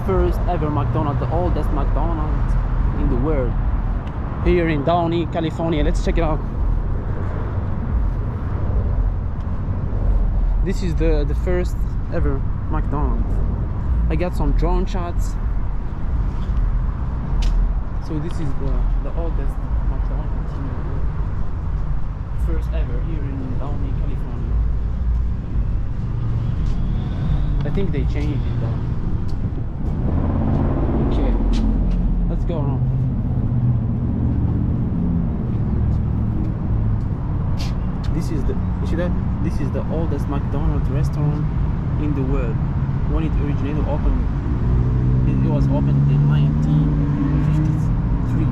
first ever McDonald's, the oldest McDonald's in the world, here in Downey, California. Let's check it out. This is the first ever McDonald's. I got some drone shots. So this is the oldest McDonald's in the world. First ever here in Downey, California. I think they changed it though. Okay, let's go on. This is you see that? This is the oldest McDonald's restaurant in the world. When it originally opened, it was opened in 1953.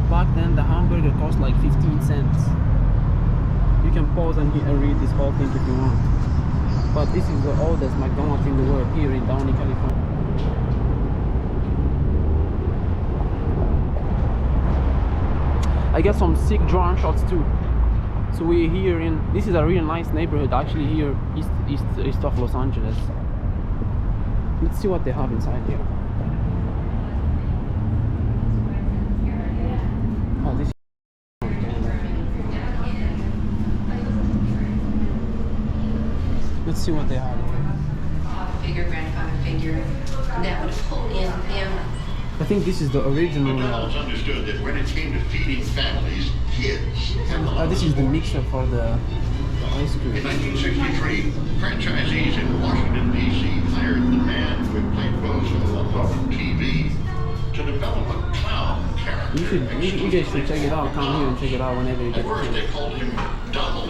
Back then the hamburger cost like 15 cents. You can pause and read this whole thing if you want. But this is the oldest McDonald's in the world, here in Downey, California. I got some sick drone shots too. So we're here in, this is a really nice neighborhood actually, here east of Los Angeles. Let's see what they have inside here. Oh, this is let's see what they have. Figure, grandfather figure, that would pull in him. I think this is the original. McDonald's understood that when it came to feeding families, kids, this is the mixer for the ice cream. In 1963, franchisees in Washington, D.C. hired the man who had played Bozo on public TV to develop a clown character. You guys should check it out. Come here and check it out whenever you get At first, a they chance. called him McDonald.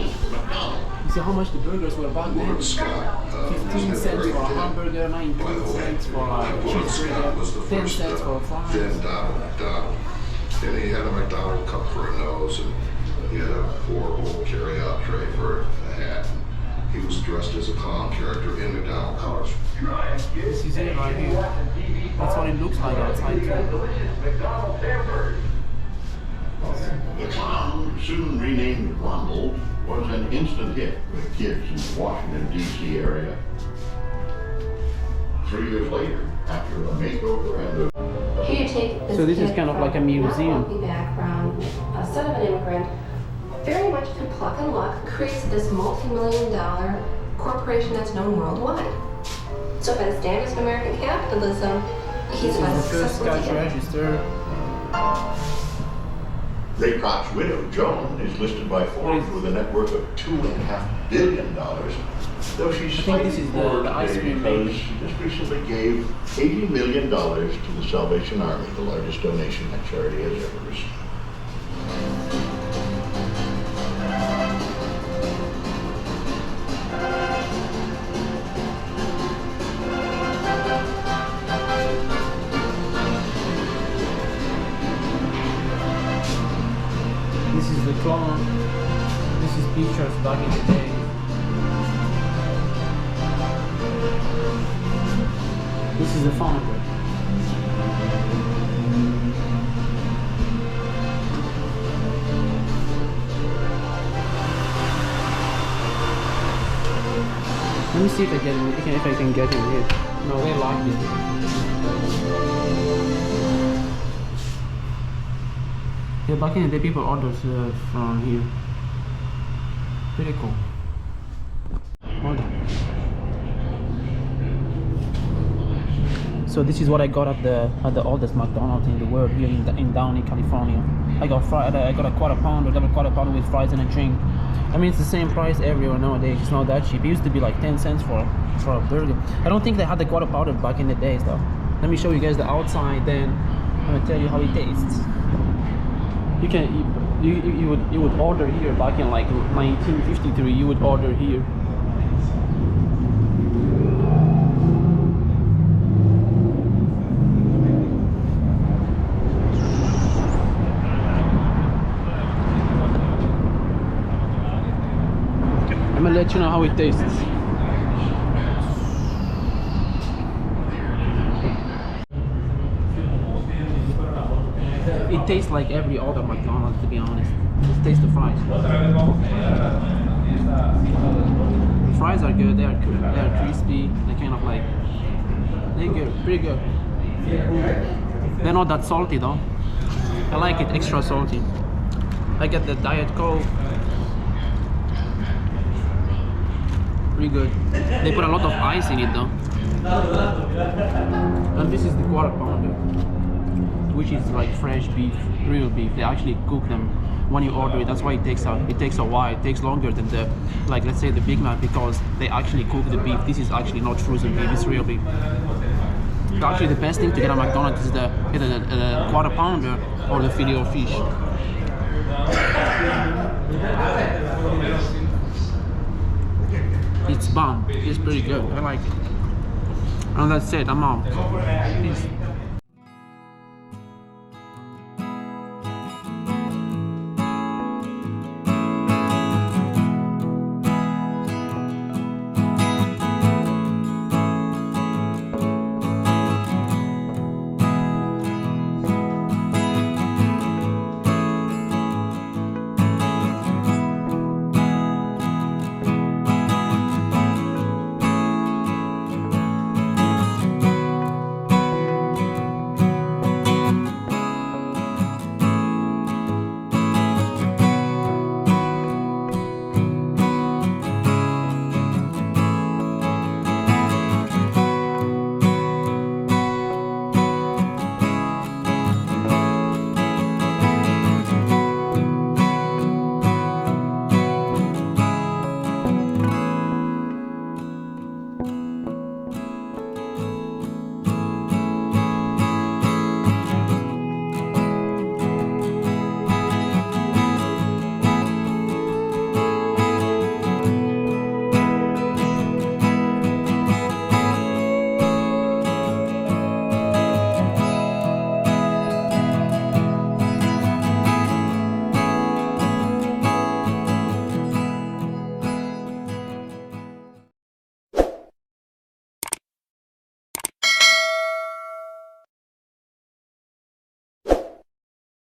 You see how much the burgers were back then? 15 cents for a hamburger, 19 cents for a cheeseburger, 10 cents for a fries. Then Donald. And he had a McDonald cup for a nose, and he had a 4-hole carry-out tray for a hat. He was dressed as a clown character in McDonald colors. This is it right here. That's what it looks like outside too. The clown, soon renamed Ronald, was an instant hit with kids in the Washington, D.C. area. 3 years later, after a makeover and Here you take this So this is kid kind of like a from museum. wealthy background, a son of an immigrant, very much through pluck and luck, creates this multi-million-dollar corporation that's known worldwide. So by the standards of American capitalism, he's about as This is the first successful as cash he gets. register. Ray Kroc's widow, Joan, is listed by Forbes with a net worth of $2.5 billion. Though she's I think slightly this is poor the ice today cream because baby. she just recently gave $80 million to the Salvation Army, the largest donation that charity has ever received. This is the clown. This is pictures back in the day. This is the founder. Let me see if I can get him here. No, they locked it. Yeah, back in the day, people ordered from here. Pretty cool. Hold on. So this is what I got at the oldest McDonald's in the world, here in Downey, California. I got a quarter pounder, double quarter pounder with fries and a drink. I mean, it's the same price everywhere nowadays. It's not that cheap. It used to be like 10 cents for a burger. I don't think they had the quarter pounder back in the days though. Let me show you guys the outside, then I'm gonna tell you how it tastes. You would order here back in like 1953. You would order here. I'm gonna let you know how it tastes. It tastes like every other McDonald's, to be honest. Just taste the fries. The fries are good. They are crispy. They kind of like They're good, pretty good. They're not that salty though. I like it extra salty. I get the Diet Coke. Pretty good. They put a lot of ice in it though. And this is the quarter pounder, which is like fresh beef, real beef. They actually cook them when you order it. That's why it takes a while. It takes longer than the, like let's say the Big Mac, because they actually cook the beef. This is actually not frozen beef, it's real beef. So actually the best thing to get at McDonald's is the quarter pounder or the filet of fish. It's bomb. It's pretty good. I like it. And that's it. I'm out. Peace.